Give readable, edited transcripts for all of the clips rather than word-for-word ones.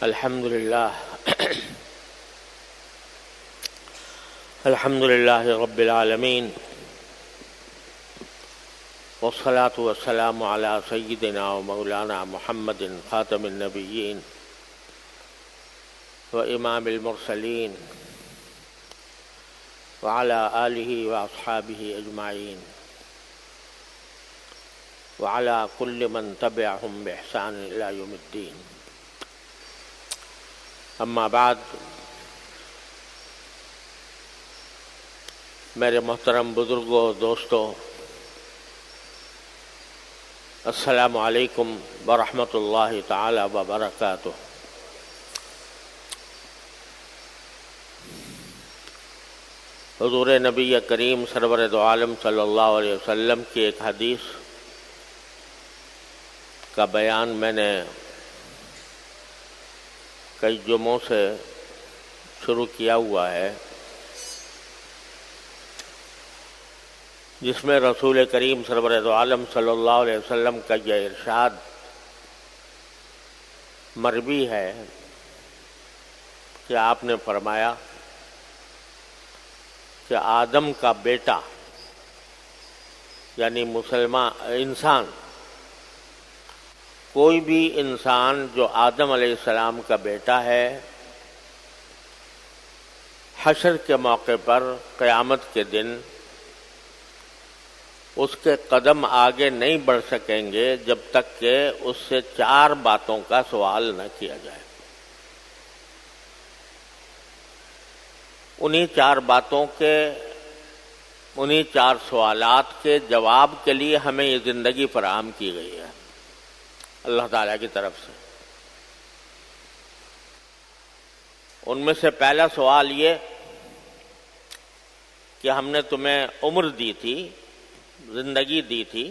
الحمد لله رب العالمين والصلاة والسلام على سيدنا ومولانا محمد خاتم النبيين وإمام المرسلين وعلى آله وأصحابه أجمعين وعلى كل من تبعهم بإحسان إلى يوم الدين. اما بعد، میرے محترم بزرگوں، دوستوں، السلام علیکم ورحمۃ اللہ تعالی وبرکاتہ۔ حضور نبی کریم سرور دو عالم صلی اللہ علیہ وسلم کی ایک حدیث کا بیان میں نے کئی جمعوں سے شروع کیا ہوا ہے، جس میں رسول کریم سرور دو عالم صلی اللہ علیہ وسلم کا یہ ارشاد مروی ہے کہ آپ نے فرمایا کہ آدم کا بیٹا یعنی مسلمان انسان، کوئی بھی انسان جو آدم علیہ السلام کا بیٹا ہے، حشر کے موقع پر قیامت کے دن اس کے قدم آگے نہیں بڑھ سکیں گے جب تک کہ اس سے 4 باتوں کا سوال نہ کیا جائے۔ انہی 4 سوالات کے جواب کے لیے ہمیں یہ زندگی فراہم کی گئی ہے اللہ تعالیٰ کی طرف سے۔ ان میں سے پہلا سوال یہ کہ ہم نے تمہیں عمر دی تھی، زندگی دی تھی،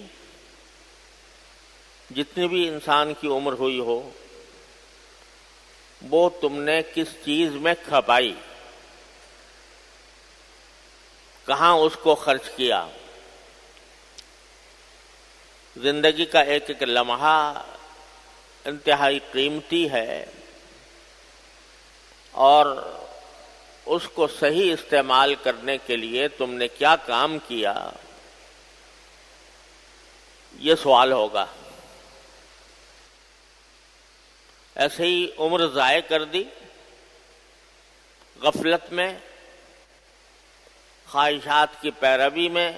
جتنی بھی انسان کی عمر ہوئی ہو وہ تم نے کس چیز میں کھپائی، کہاں اس کو خرچ کیا۔ زندگی کا ایک ایک لمحہ انتہائی قیمتی ہے اور اس کو صحیح استعمال کرنے کے لیے تم نے کیا کام کیا، یہ سوال ہوگا۔ ایسے ہی عمر ضائع کر دی غفلت میں، خواہشات کی پیروی میں،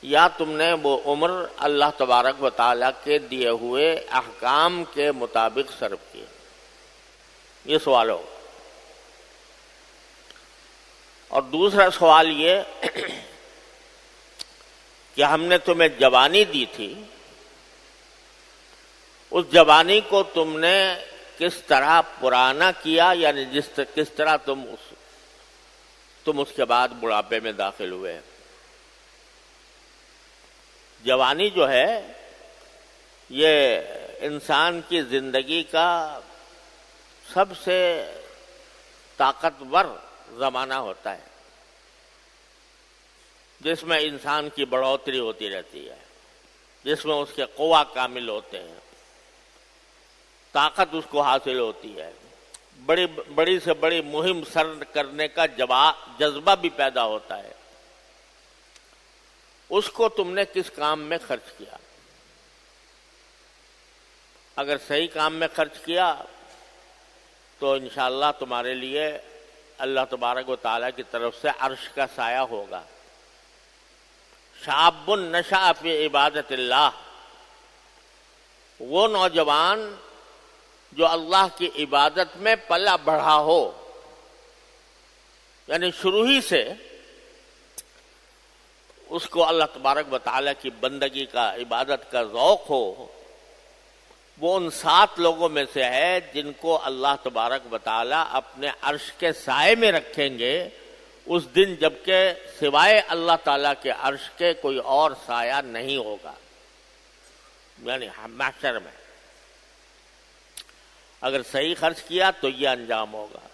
یا تم نے وہ عمر اللہ تبارک و تعالیٰ کے دیے ہوئے احکام کے مطابق صرف کی، یہ سوال ہو۔ اور دوسرا سوال یہ کہ ہم نے تمہیں جوانی دی تھی، اس جوانی کو تم نے کس طرح پرانا کیا، یعنی کس طرح تم اس کے بعد بڑھاپے میں داخل ہوئے۔ جوانی جو ہے یہ انسان کی زندگی کا سب سے طاقتور زمانہ ہوتا ہے، جس میں انسان کی بڑھوتری ہوتی رہتی ہے، جس میں اس کے قوا کامل ہوتے ہیں، طاقت اس کو حاصل ہوتی ہے، بڑی سے بڑی مہم سر کرنے کا جذبہ بھی پیدا ہوتا ہے۔ اس کو تم نے کس کام میں خرچ کیا؟ اگر صحیح کام میں خرچ کیا تو انشاءاللہ تمہارے لیے اللہ تبارک و تعالیٰ کی طرف سے عرش کا سایہ ہوگا۔ شاب نشأ فی عبادت اللہ، وہ نوجوان جو اللہ کی عبادت میں پلا بڑھا ہو، یعنی شروع ہی سے اس کو اللہ تبارک و تعالیٰ کی بندگی کا، عبادت کا ذوق ہو، وہ ان 7 لوگوں میں سے ہے جن کو اللہ تبارک و تعالیٰ اپنے عرش کے سائے میں رکھیں گے اس دن، جبکہ سوائے اللہ تعالیٰ کے عرش کے کوئی اور سایہ نہیں ہوگا، یعنی محشر میں۔ اگر صحیح خرچ کیا تو یہ انجام ہوگا،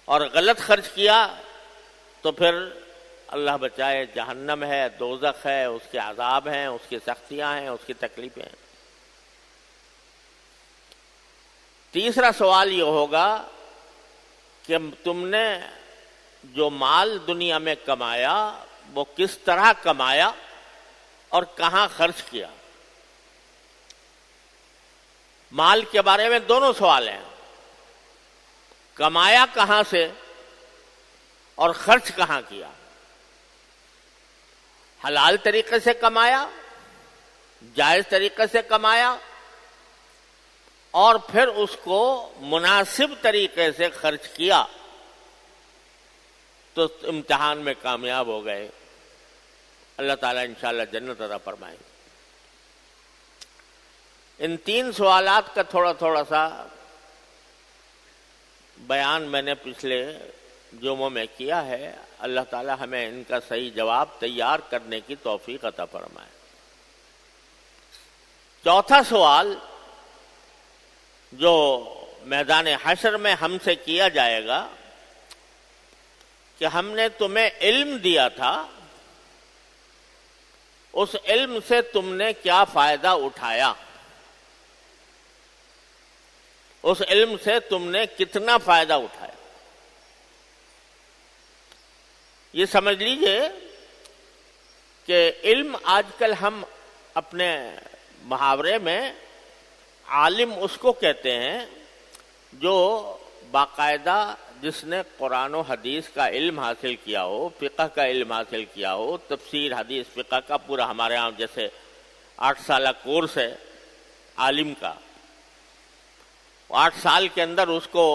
اور غلط خرچ کیا تو پھر اللہ بچائے جہنم ہے، دوزخ ہے، اس کے عذاب ہیں، اس کی سختیاں ہیں، اس کی تکلیفیں ہیں۔ تیسرا سوال یہ ہوگا کہ تم نے جو مال دنیا میں کمایا وہ کس طرح کمایا اور کہاں خرچ کیا. مال کے بارے میں دونوں سوال ہیں. کمایا کہاں سے اور خرچ کہاں کیا. حلال طریقے سے کمایا, جائز طریقے سے کمایا, اور پھر اس کو مناسب طریقے سے خرچ کیا تو امتحان میں کامیاب ہو گئے. اللہ تعالیٰ انشاءاللہ جنت عطا فرمائے. ان تین سوالات کا تھوڑا سا بیان میں نے پچھلے جمعوں میں کیا ہے. اللہ تعالیٰ ہمیں ان کا صحیح جواب تیار کرنے کی توفیق عطا فرمائے. چوتھا سوال جو میدان حشر میں ہم سے کیا جائے گا کہ ہم نے تمہیں علم دیا تھا, اس علم سے تم نے کیا فائدہ اٹھایا, اس علم سے تم نے کتنا فائدہ اٹھایا. یہ سمجھ لیجئے کہ علم آج کل ہم اپنے محاورے میں عالم اس کو کہتے ہیں جو باقاعدہ جس نے قرآن و حدیث کا علم حاصل کیا ہو, فقہ کا علم حاصل کیا ہو, تفسیر حدیث فقہ کا پورا ہمارے ہاں جیسے 8 سالہ کورس ہے عالم کا, 8 سال کے اندر اس کو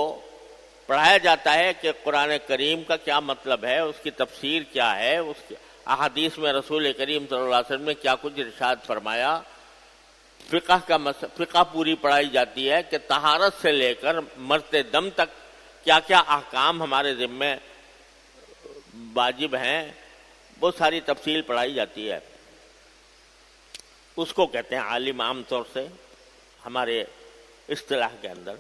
پڑھایا جاتا ہے کہ قرآن کریم کا کیا مطلب ہے, اس کی تفسیر کیا ہے, اس کی احادیث میں رسول کریم صلی اللہ علیہ وسلم نے کیا کچھ ارشاد فرمایا. فقہ پوری پڑھائی جاتی ہے کہ طہارت سے لے کر مرتے دم تک کیا کیا احکام ہمارے ذمے واجب ہیں, وہ ساری تفصیل پڑھائی جاتی ہے. اس کو کہتے ہیں عالم عام طور سے ہمارے اصطلاح کے اندر.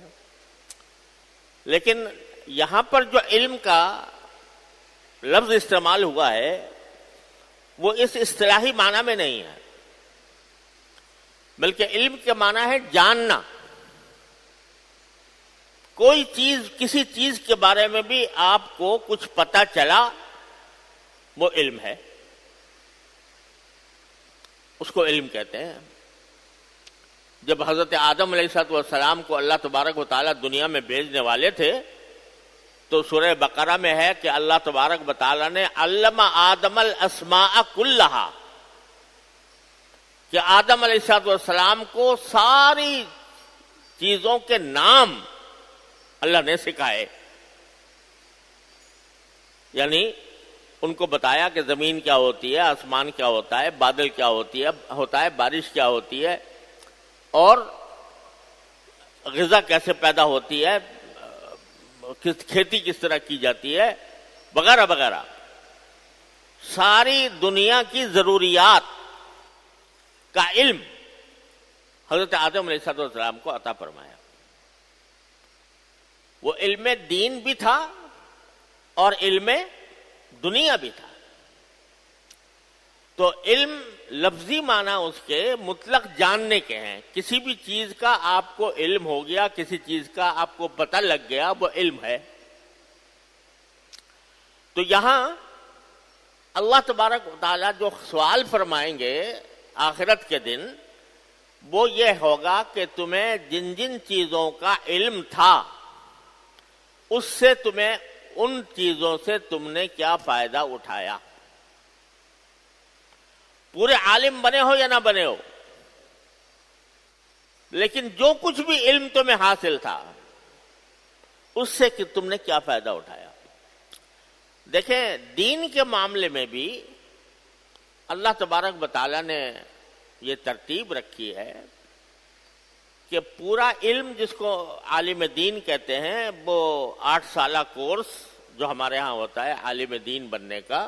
لیکن یہاں پر جو علم کا لفظ استعمال ہوا ہے وہ اس اصطلاحی معنی میں نہیں ہے, بلکہ علم کے معنی ہے جاننا. کوئی چیز, کسی چیز کے بارے میں بھی آپ کو کچھ پتہ چلا وہ علم ہے, اس کو علم کہتے ہیں. جب حضرت آدم علیہ السلام کو اللہ تبارک و تعالیٰ دنیا میں بھیجنے والے تھے تو سورہ بقرہ میں ہے کہ اللہ تبارک و تعالیٰ نے علم آدم الاسماء کلہا, کہ آدم علیہ السلام کو ساری چیزوں کے نام اللہ نے سکھائے. یعنی ان کو بتایا کہ زمین کیا ہوتی ہے, آسمان کیا ہوتا ہے, بادل کیا ہوتا ہے, بارش کیا ہوتی ہے, اور غذا کیسے پیدا ہوتی ہے, کھیتی کس طرح کی جاتی ہے, وغیرہ وغیرہ. ساری دنیا کی ضروریات کا علم حضرت آدم علیہ السلام کو عطا فرمایا. وہ علم دین بھی تھا اور علم دنیا بھی تھا. تو علم لفظی معنی اس کے مطلق جاننے کے ہیں. کسی بھی چیز کا آپ کو علم ہو گیا, کسی چیز کا آپ کو پتہ لگ گیا, وہ علم ہے. تو یہاں اللہ تبارک و تعالیٰ جو سوال فرمائیں گے آخرت کے دن وہ یہ ہوگا کہ تمہیں جن جن چیزوں کا علم تھا اس سے تمہیں ان چیزوں سے تم نے کیا فائدہ اٹھایا. پورے عالم بنے ہو یا نہ بنے ہو, لیکن جو کچھ بھی علم تمہیں حاصل تھا اس سے کہ تم نے کیا فائدہ اٹھایا. دیکھیں دین کے معاملے میں بھی اللہ تبارک و تعالیٰ نے یہ ترتیب رکھی ہے کہ پورا علم جس کو عالم دین کہتے ہیں, وہ 8 سالہ کورس جو ہمارے ہاں ہوتا ہے عالم دین بننے کا,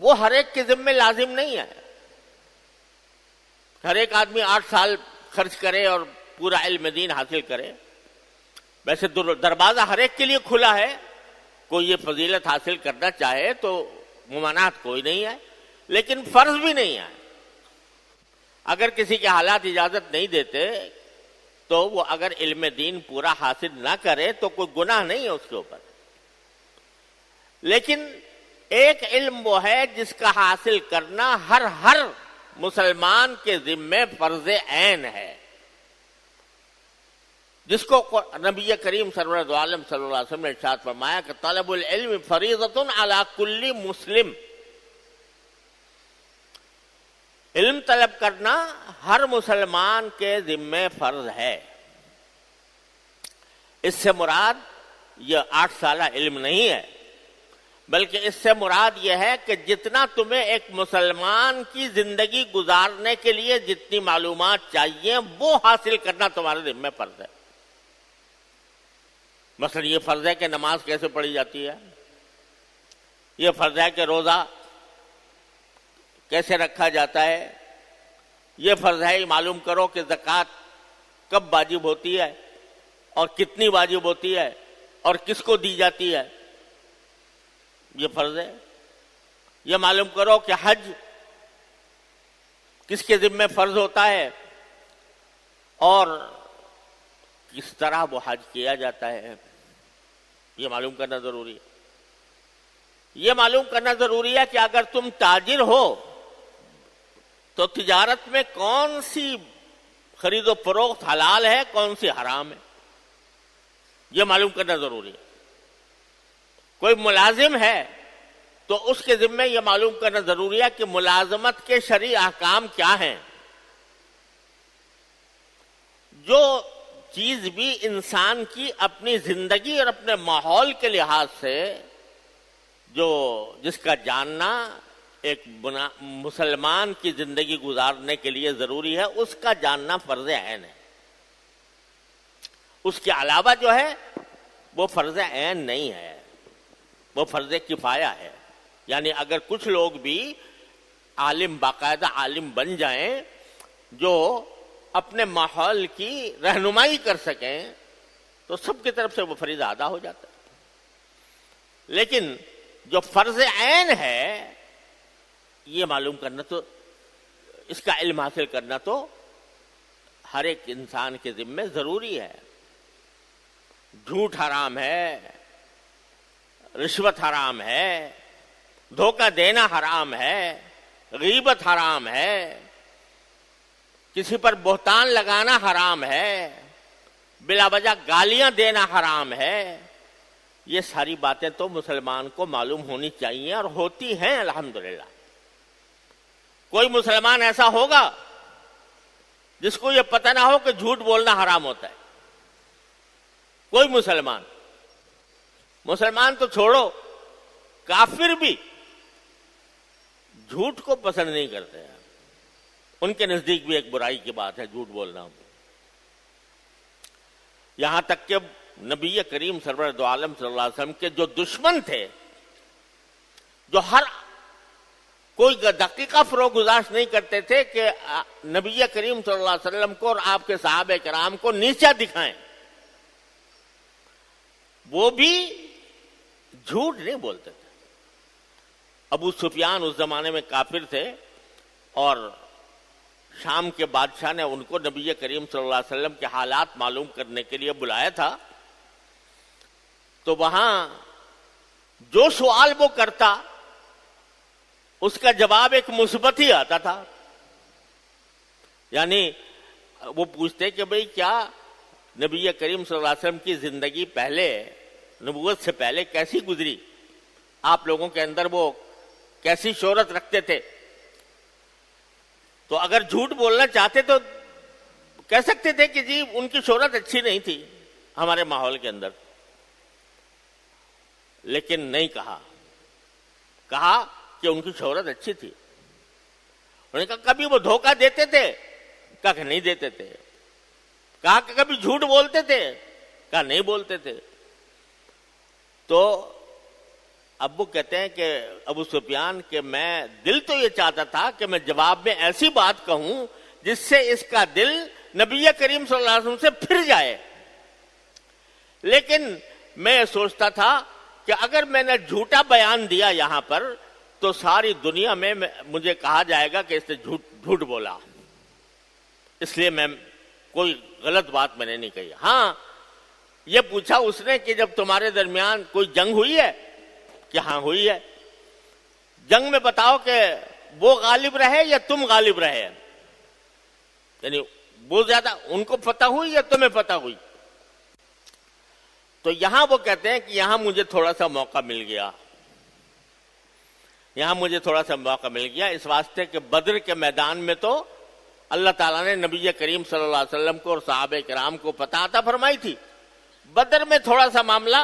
وہ ہر ایک کے ذمہ لازم نہیں ہے. ہر ایک آدمی 8 سال خرچ کرے اور پورا علم دین حاصل کرے. ویسے دروازہ ہر ایک کے لیے کھلا ہے, کوئی یہ فضیلت حاصل کرنا چاہے تو ممانعت کوئی نہیں ہے, لیکن فرض بھی نہیں ہے. اگر کسی کے حالات اجازت نہیں دیتے تو وہ اگر علم دین پورا حاصل نہ کرے تو کوئی گناہ نہیں ہے اس کے اوپر. لیکن ایک علم وہ ہے جس کا حاصل کرنا ہر مسلمان کے ذمے فرض عین ہے، جس کو نبی کریم سرور دو عالم صلی اللہ علیہ وسلم نے ارشاد فرمایا کہ طلب العلم فریضۃ علی کل مسلم. علم طلب کرنا ہر مسلمان کے ذمے فرض ہے. اس سے مراد یہ 8 سالہ علم نہیں ہے، بلکہ اس سے مراد یہ ہے کہ جتنا تمہیں ایک مسلمان کی زندگی گزارنے کے لیے جتنی معلومات چاہیے وہ حاصل کرنا تمہارے ذمہ فرض ہے. مثلا یہ فرض ہے کہ نماز کیسے پڑھی جاتی ہے، یہ فرض ہے کہ روزہ کیسے رکھا جاتا ہے، یہ فرض ہے معلوم کرو کہ زکوٰۃ کب واجب ہوتی ہے اور کتنی واجب ہوتی ہے اور کس کو دی جاتی ہے، یہ فرض ہے. یہ معلوم کرو کہ حج کس کے ذمہ فرض ہوتا ہے اور کس طرح وہ حج کیا جاتا ہے، یہ معلوم کرنا ضروری ہے. یہ معلوم کرنا ضروری ہے کہ اگر تم تاجر ہو تو تجارت میں کون سی خرید و فروخت حلال ہے، کون سی حرام ہے، یہ معلوم کرنا ضروری ہے. کوئی ملازم ہے تو اس کے ذمہ یہ معلوم کرنا ضروری ہے کہ ملازمت کے شرعی احکام کیا ہیں. جو چیز بھی انسان کی اپنی زندگی اور اپنے ماحول کے لحاظ سے جس کا جاننا ایک مسلمان کی زندگی گزارنے کے لیے ضروری ہے، اس کا جاننا فرض عین ہے. اس کے علاوہ جو ہے وہ فرض عین نہیں ہے، وہ فرض کفایہ ہے. یعنی اگر کچھ لوگ بھی عالم، باقاعدہ عالم بن جائیں جو اپنے ماحول کی رہنمائی کر سکیں تو سب کی طرف سے وہ فریضہ ادا ہو جاتا ہے. لیکن جو فرض عین ہے یہ معلوم کرنا، تو اس کا علم حاصل کرنا تو ہر ایک انسان کے ذمہ ضروری ہے. جھوٹ حرام ہے، رشوت حرام ہے، دھوکہ دینا حرام ہے، غیبت حرام ہے، کسی پر بہتان لگانا حرام ہے، بلا وجہ گالیاں دینا حرام ہے. یہ ساری باتیں تو مسلمان کو معلوم ہونی چاہیے اور ہوتی ہیں الحمدللہ. کوئی مسلمان ایسا ہوگا جس کو یہ پتہ نہ ہو کہ جھوٹ بولنا حرام ہوتا ہے؟ کوئی مسلمان تو چھوڑو، کافر بھی جھوٹ کو پسند نہیں کرتے ہیں. ان کے نزدیک بھی ایک برائی کی بات ہے جھوٹ بولنا. یہاں تک کہ نبی کریم سرور دو عالم صلی اللہ علیہ وسلم کے جو دشمن تھے، جو ہر کوئی دقیقہ فروغ گزارش نہیں کرتے تھے کہ نبی کریم صلی اللہ علیہ وسلم کو اور آپ کے صحابہ کرام کو نیچا دکھائیں، وہ بھی جھوٹ نہیں بولتے تھے. ابو سفیان اس زمانے میں کافر تھے اور شام کے بادشاہ نے ان کو نبی کریم صلی اللہ علیہ وسلم کے حالات معلوم کرنے کے لیے بلایا تھا. تو وہاں جو سوال وہ کرتا اس کا جواب ایک مثبت ہی آتا تھا. یعنی وہ پوچھتے کہ بھئی کیا نبی کریم صلی اللہ علیہ وسلم کی زندگی پہلے، نبوت سے پہلے کیسی گزری، آپ لوگوں کے اندر وہ کیسی شہرت رکھتے تھے. تو اگر جھوٹ بولنا چاہتے تو کہہ سکتے تھے کہ جی ان کی شہرت اچھی نہیں تھی ہمارے ماحول کے اندر، لیکن نہیں کہا کہ ان کی شہرت اچھی تھی. انہوں نے کہا کبھی وہ دھوکہ دیتے تھے، کہا کہ نہیں دیتے تھے. کہا کہ کبھی جھوٹ بولتے تھے، کہا نہیں بولتے تھے. تو ابو کہتے ہیں کہ ابو سفیان کہ میں دل تو یہ چاہتا تھا کہ میں جواب میں ایسی بات کہوں جس سے اس کا دل نبی کریم صلی اللہ علیہ وسلم سے پھر جائے، لیکن میں سوچتا تھا کہ اگر میں نے جھوٹا بیان دیا یہاں پر تو ساری دنیا میں مجھے کہا جائے گا کہ اس نے جھوٹ بولا، اس لیے میں کوئی غلط بات میں نے نہیں کہی. ہاں یہ پوچھا اس نے کہ جب تمہارے درمیان کوئی جنگ ہوئی ہے؟ کہ ہاں ہوئی ہے. جنگ میں بتاؤ کہ وہ غالب رہے یا تم غالب رہے؟ یعنی وہ زیادہ ان کو فتح ہوئی یا تمہیں فتح ہوئی؟ تو یہاں وہ کہتے ہیں کہ یہاں مجھے تھوڑا سا موقع مل گیا، یہاں مجھے تھوڑا سا موقع مل گیا اس واسطے کہ بدر کے میدان میں تو اللہ تعالیٰ نے نبی کریم صلی اللہ علیہ وسلم کو اور صحابہ کرام کو فتح عطا فرمائی تھی. بدر میں تھوڑا سا معاملہ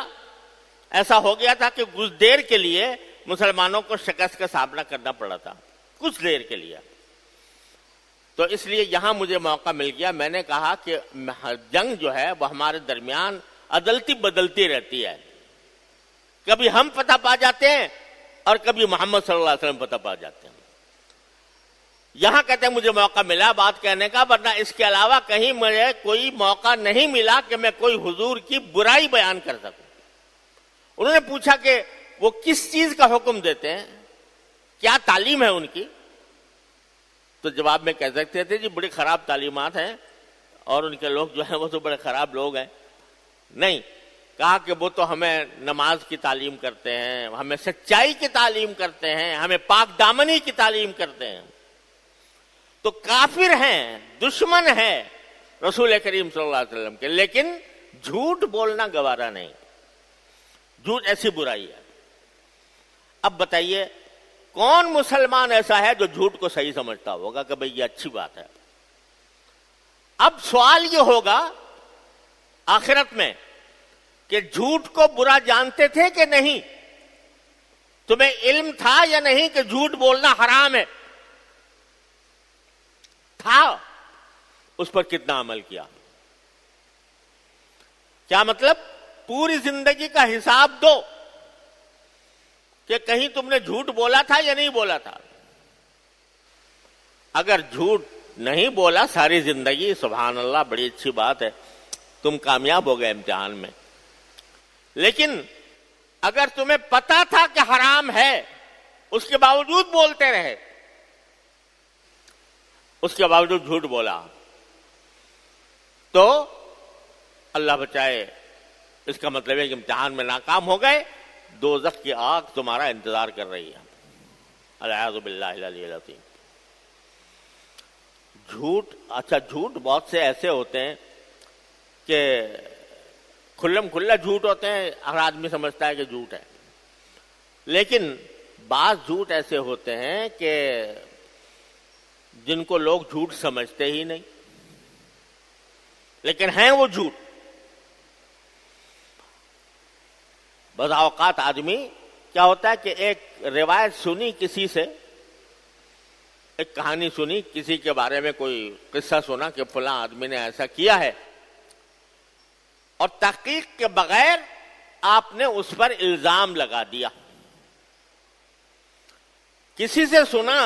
ایسا ہو گیا تھا کہ کچھ دیر کے لیے مسلمانوں کو شکست کا سامنا کرنا پڑا تھا، کچھ دیر کے لیے. تو اس لیے یہاں مجھے موقع مل گیا. میں نے کہا کہ جنگ جو ہے وہ ہمارے درمیان عدلتی بدلتی رہتی ہے، کبھی ہم فتح پا جاتے ہیں اور کبھی محمد صلی اللہ علیہ وسلم فتح پا جاتے ہیں. یہاں کہتے ہیں مجھے موقع ملا بات کہنے کا، ورنہ اس کے علاوہ کہیں مجھے کوئی موقع نہیں ملا کہ میں کوئی حضور کی برائی بیان کر سکوں. انہوں نے پوچھا کہ وہ کس چیز کا حکم دیتے ہیں، کیا تعلیم ہے ان کی؟ تو جواب میں کہہ سکتے تھے جی بڑی خراب تعلیمات ہیں اور ان کے لوگ جو ہیں وہ تو بڑے خراب لوگ ہیں. نہیں، کہا کہ وہ تو ہمیں نماز کی تعلیم کرتے ہیں، ہمیں سچائی کی تعلیم کرتے ہیں، ہمیں پاک دامنی کی تعلیم کرتے ہیں. تو کافر ہیں، دشمن ہیں رسول کریم صلی اللہ علیہ وسلم کے، لیکن جھوٹ بولنا گوارا نہیں. جھوٹ ایسی برائی ہے. اب بتائیے کون مسلمان ایسا ہے جو جھوٹ کو صحیح سمجھتا ہوگا کہ بھئی یہ اچھی بات ہے؟ اب سوال یہ ہوگا آخرت میں کہ جھوٹ کو برا جانتے تھے کہ نہیں؟ تمہیں علم تھا یا نہیں کہ جھوٹ بولنا حرام ہے؟ تھا. اس پر کتنا عمل کیا؟ کیا مطلب؟ پوری زندگی کا حساب دو کہ کہیں تم نے جھوٹ بولا تھا یا نہیں بولا تھا. اگر جھوٹ نہیں بولا ساری زندگی، سبحان اللہ، بڑی اچھی بات ہے، تم کامیاب ہو گئے امتحان میں. لیکن اگر تمہیں پتا تھا کہ حرام ہے، اس کے باوجود بولتے رہے، اس کے باوجود جھوٹ بولا، تو اللہ بچائے، اس کا مطلب ہے کہ امتحان میں ناکام ہو گئے، دوزخ کی آگ تمہارا انتظار کر رہی ہے. الیاذ باللہ العلی العظیم. جھوٹ، اچھا جھوٹ بہت سے ایسے ہوتے ہیں کہ کھلم کھلا جھوٹ ہوتے ہیں، ہر آدمی سمجھتا ہے کہ جھوٹ ہے. لیکن بعض جھوٹ ایسے ہوتے ہیں کہ جن کو لوگ جھوٹ سمجھتے ہی نہیں، لیکن ہیں وہ جھوٹ. بعض اوقات آدمی کیا ہوتا ہے کہ ایک روایت سنی کسی سے، ایک کہانی سنی کسی کے بارے میں، کوئی قصہ سنا کہ فلاں آدمی نے ایسا کیا ہے، اور تحقیق کے بغیر آپ نے اس پر الزام لگا دیا. کسی سے سنا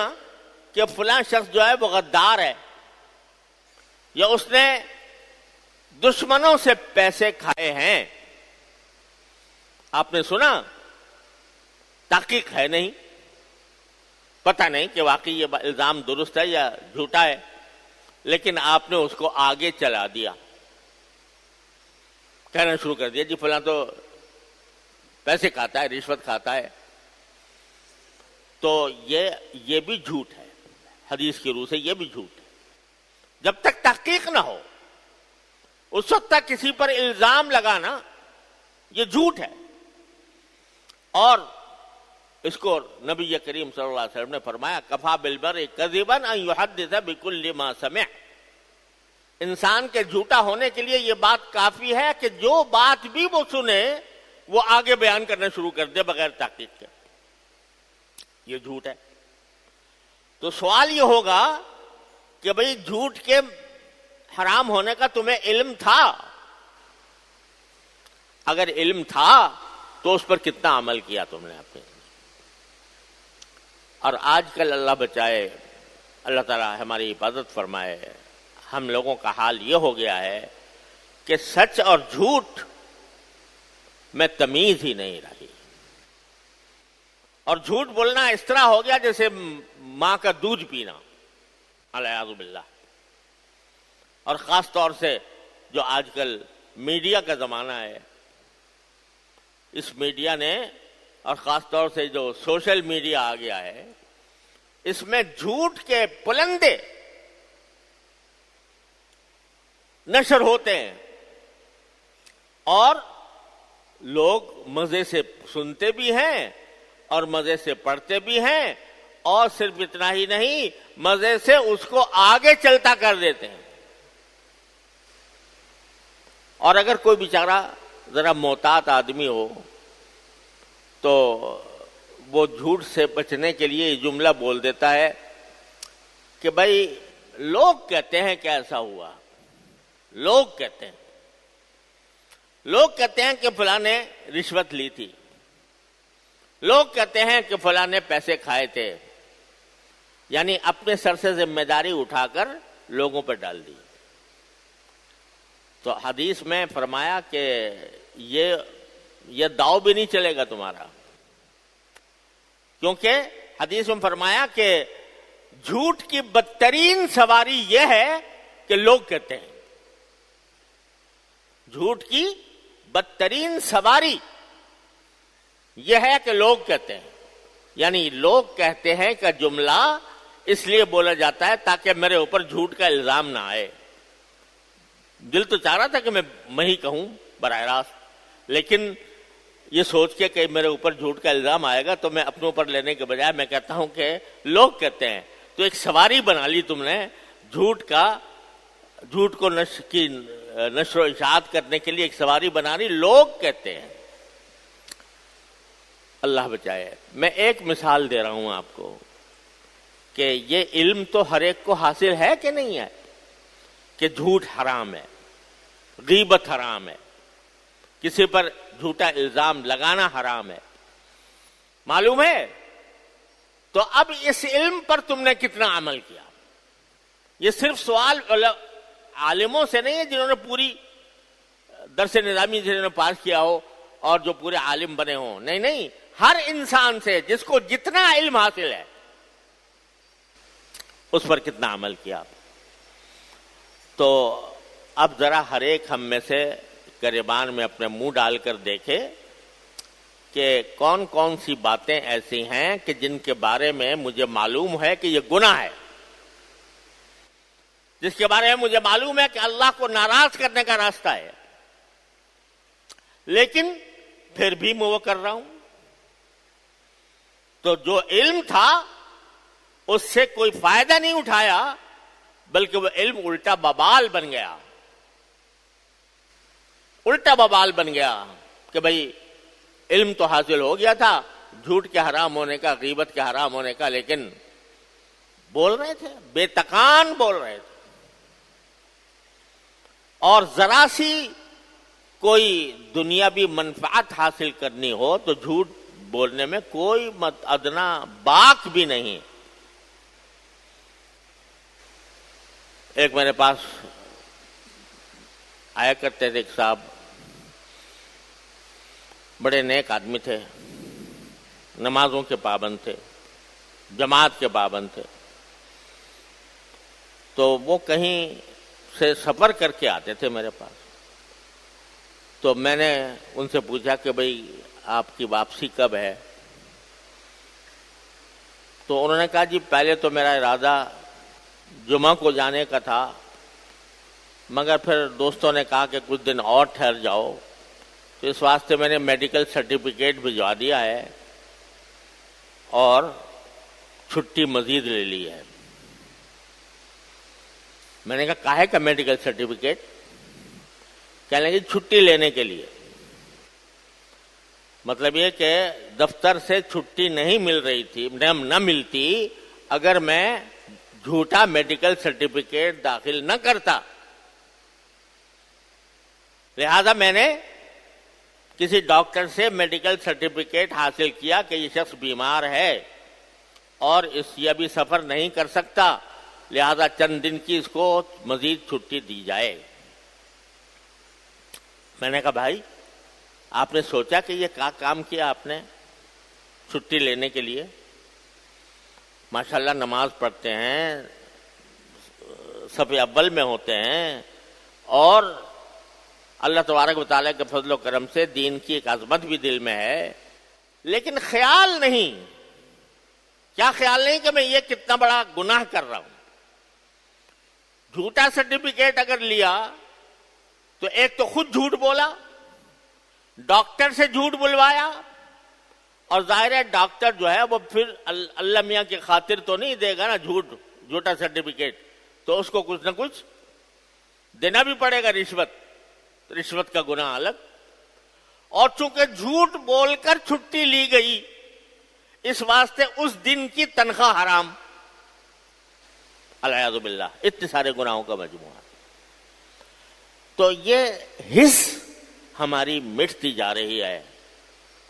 کہ فلاں شخص جو ہے وہ غدار ہے، یا اس نے دشمنوں سے پیسے کھائے ہیں. آپ نے سنا، تحقیق ہے نہیں، پتہ نہیں کہ واقعی یہ الزام درست ہے یا جھوٹا ہے، لیکن آپ نے اس کو آگے چلا دیا، کہنا شروع کر دیا جی فلاں تو پیسے کھاتا ہے، رشوت کھاتا ہے. تو یہ بھی جھوٹ ہے، حدیث کی روح سے یہ بھی جھوٹ ہے. جب تک تحقیق نہ ہو اس وقت تک کسی پر الزام لگانا یہ جھوٹ ہے. اور اس کو نبی کریم صلی اللہ علیہ وسلم نے فرمایا کفا بالبر کذبا ان یحدث بکل ما سمع. انسان کے جھوٹا ہونے کے لیے یہ بات کافی ہے کہ جو بات بھی وہ سنے وہ آگے بیان کرنا شروع کر دے بغیر تحقیق کے. یہ جھوٹ ہے. تو سوال یہ ہوگا کہ بھئی جھوٹ کے حرام ہونے کا تمہیں علم تھا؟ اگر علم تھا تو اس پر کتنا عمل کیا تم نے اپنے. اور آج کل اللہ بچائے، اللہ تعالیٰ ہماری حفاظت فرمائے، ہم لوگوں کا حال یہ ہو گیا ہے کہ سچ اور جھوٹ میں تمیز ہی نہیں رہی. اور جھوٹ بولنا اس طرح ہو گیا جیسے ماں کا دودھ پینا، الیاذ باللہ. اور خاص طور سے جو آج کل میڈیا کا زمانہ ہے، اس میڈیا نے، اور خاص طور سے جو سوشل میڈیا آ گیا ہے، اس میں جھوٹ کے پلندے نشر ہوتے ہیں اور لوگ مزے سے سنتے بھی ہیں اور مزے سے پڑھتے بھی ہیں، اور صرف اتنا ہی نہیں، مزے سے اس کو آگے چلتا کر دیتے ہیں۔ اور اگر کوئی بیچارہ ذرا محتاط آدمی ہو تو وہ جھوٹ سے بچنے کے لیے یہ جملہ بول دیتا ہے کہ بھائی لوگ کہتے ہیں کہ ایسا ہوا، لوگ کہتے ہیں کہ فلاں نے رشوت لی تھی، لوگ کہتے ہیں کہ فلاں نے پیسے کھائے تھے، یعنی اپنے سر سے ذمہ داری اٹھا کر لوگوں پر ڈال دی۔ تو حدیث میں فرمایا کہ یہ داؤ بھی نہیں چلے گا تمہارا، کیونکہ حدیث میں فرمایا کہ جھوٹ کی بدترین سواری یہ ہے کہ لوگ کہتے ہیں، جھوٹ کی بدترین سواری یہ ہے کہ لوگ کہتے ہیں، یعنی لوگ کہتے ہیں کا جملہ اس لیے بولا جاتا ہے تاکہ میرے اوپر جھوٹ کا الزام نہ آئے۔ دل تو چاہ رہا تھا کہ میں ہی کہوں براہ راست، لیکن یہ سوچ کے کہ میرے اوپر جھوٹ کا الزام آئے گا تو میں اپنے اوپر لینے کے بجائے میں کہتا ہوں کہ لوگ کہتے ہیں۔ تو ایک سواری بنا لی تم نے جھوٹ کو نشر و اشاعت کرنے کے لیے، ایک سواری بنا لی، لوگ کہتے ہیں۔ اللہ بچائے۔ میں ایک مثال دے رہا ہوں آپ کو کہ یہ علم تو ہر ایک کو حاصل ہے کہ نہیں ہے کہ جھوٹ حرام ہے، غیبت حرام ہے، کسی پر جھوٹا الزام لگانا حرام ہے، معلوم ہے؟ تو اب اس علم پر تم نے کتنا عمل کیا؟ یہ صرف سوال عالموں سے نہیں ہے جنہوں نے پوری درس نظامی جنہوں نے پاس کیا ہو اور جو پورے عالم بنے ہوں، نہیں، ہر انسان سے جس کو جتنا علم حاصل ہے اس پر کتنا عمل کیا۔ تو اب ذرا ہر ایک ہم میں سے گریبان میں اپنے منہ ڈال کر دیکھے کہ کون کون سی باتیں ایسی ہیں کہ جن کے بارے میں مجھے معلوم ہے کہ یہ گناہ ہے، جس کے بارے میں مجھے معلوم ہے کہ اللہ کو ناراض کرنے کا راستہ ہے، لیکن پھر بھی میں وہ کر رہا ہوں۔ تو جو علم تھا اس سے کوئی فائدہ نہیں اٹھایا، بلکہ وہ علم الٹا ببال بن گیا، الٹا ببال بن گیا کہ بھئی علم تو حاصل ہو گیا تھا جھوٹ کے حرام ہونے کا، غیبت کے حرام ہونے کا، لیکن بول رہے تھے، بے تکان بول رہے تھے، اور ذرا سی کوئی دنیاوی منفعت حاصل کرنی ہو تو جھوٹ بولنے میں کوئی ادنا باک بھی نہیں۔ ایک میرے پاس آیا کرتے تھے ایک صاحب، بڑے نیک آدمی تھے، نمازوں کے پابند تھے، جماعت کے پابند تھے، تو وہ کہیں سے سفر کر کے آتے تھے میرے پاس۔ تو میں نے ان سے پوچھا کہ بھئی آپ کی واپسی کب ہے؟ تو انہوں نے کہا جی پہلے تو میرا ارادہ جمعہ کو جانے کا تھا، مگر پھر دوستوں نے کہا کہ کچھ دن اور ٹھہر جاؤ، تو اس واسطے میں نے میڈیکل سرٹیفکیٹ بھجوا دیا ہے اور چھٹی مزید لے لی ہے۔ میں نے کہا کاہے کا میڈیکل سرٹیفکیٹ؟ کہنے لگے چھٹی لینے کے لیے۔ مطلب یہ کہ دفتر سے چھٹی نہیں مل رہی تھی، نہ ملتی اگر میں جھوٹا میڈیکل سرٹیفکیٹ داخل نہ کرتا، لہذا میں نے کسی ڈاکٹر سے میڈیکل سرٹیفکیٹ حاصل کیا کہ یہ شخص بیمار ہے اور یہ ابھی سفر نہیں کر سکتا، لہذا چند دن کی اس کو مزید چھٹی دی جائے۔ میں نے کہا بھائی آپ نے سوچا کہ یہ کیا کام کیا آپ نے چھٹی لینے کے لیے؟ ماشاءاللہ نماز پڑھتے ہیں، صف اول میں ہوتے ہیں اور اللہ تبارک و تعالیٰ کے فضل و کرم سے دین کی ایک عظمت بھی دل میں ہے، لیکن خیال نہیں، کیا خیال نہیں کہ میں یہ کتنا بڑا گناہ کر رہا ہوں۔ جھوٹا سرٹیفکیٹ اگر لیا تو ایک تو خود جھوٹ بولا، ڈاکٹر سے جھوٹ بلوایا، اور ظاہر ہے ڈاکٹر جو ہے وہ پھر اللہ میاں کی خاطر تو نہیں دے گا نا جھوٹا سرٹیفکیٹ، تو اس کو کچھ نہ کچھ دینا بھی پڑے گا، رشوت کا گناہ الگ۔ اور چونکہ جھوٹ بول کر چھٹی لی گئی، اس واسطے اس دن کی تنخواہ حرام، العیاذ باللہ، اتنے سارے گناہوں کا مجموعہ۔ تو یہ حس ہماری مٹتی جا رہی ہے۔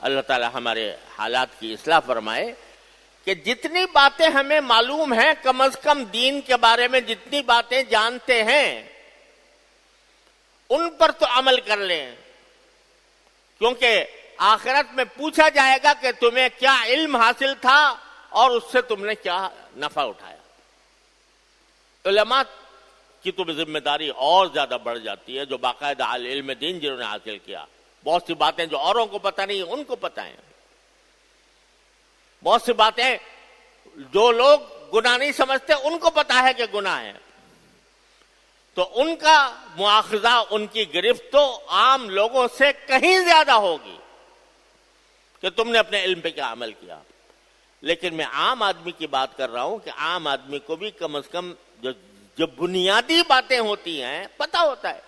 اللہ تعالی ہمارے حالات کی اصلاح فرمائے کہ جتنی باتیں ہمیں معلوم ہیں، کم از کم دین کے بارے میں جتنی باتیں جانتے ہیں ان پر تو عمل کر لیں، کیونکہ آخرت میں پوچھا جائے گا کہ تمہیں کیا علم حاصل تھا اور اس سے تم نے کیا نفع اٹھایا۔ علماء کی تو ذمہ داری اور زیادہ بڑھ جاتی ہے، جو باقاعدہ علم دین جنہوں نے حاصل کیا، بہت سی باتیں جو اوروں کو پتہ نہیں ان کو پتہ ہیں، بہت سی باتیں جو لوگ گناہ نہیں سمجھتے ان کو پتہ ہے کہ گناہ ہے، تو ان کا مواخذہ، ان کی گرفت تو عام لوگوں سے کہیں زیادہ ہوگی کہ تم نے اپنے علم پہ کیا عمل کیا۔ لیکن میں عام آدمی کی بات کر رہا ہوں کہ عام آدمی کو بھی کم از کم جو بنیادی باتیں ہوتی ہیں پتہ ہوتا ہے،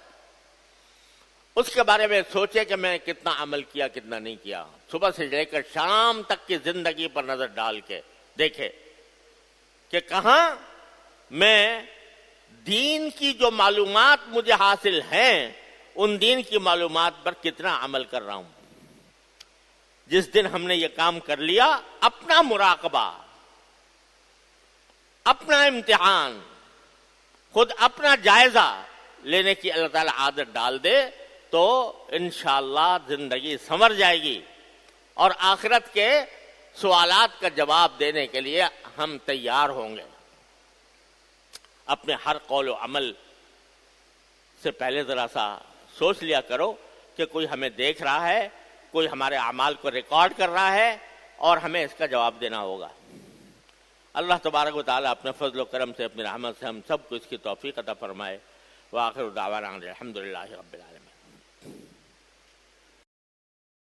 اس کے بارے میں سوچے کہ میں کتنا عمل کیا کتنا نہیں کیا، صبح سے لے کر شام تک کی زندگی پر نظر ڈال کے دیکھے کہ کہاں میں دین کی جو معلومات مجھے حاصل ہیں ان دین کی معلومات پر کتنا عمل کر رہا ہوں۔ جس دن ہم نے یہ کام کر لیا، اپنا مراقبہ، اپنا امتحان، خود اپنا جائزہ لینے کی اللہ تعالیٰ عادت ڈال دے تو انشاءاللہ زندگی سنور جائے گی، اور آخرت کے سوالات کا جواب دینے کے لیے ہم تیار ہوں گے۔ اپنے ہر قول و عمل سے پہلے ذرا سا سوچ لیا کرو کہ کوئی ہمیں دیکھ رہا ہے، کوئی ہمارے اعمال کو ریکارڈ کر رہا ہے اور ہمیں اس کا جواب دینا ہوگا۔ اللہ تبارک و تعالیٰ اپنے فضل و کرم سے، اپنی رحمت سے ہم سب کو اس کی توفیق عطا فرمائے۔ وآخر دعوانا الحمدللہ رب العالمین۔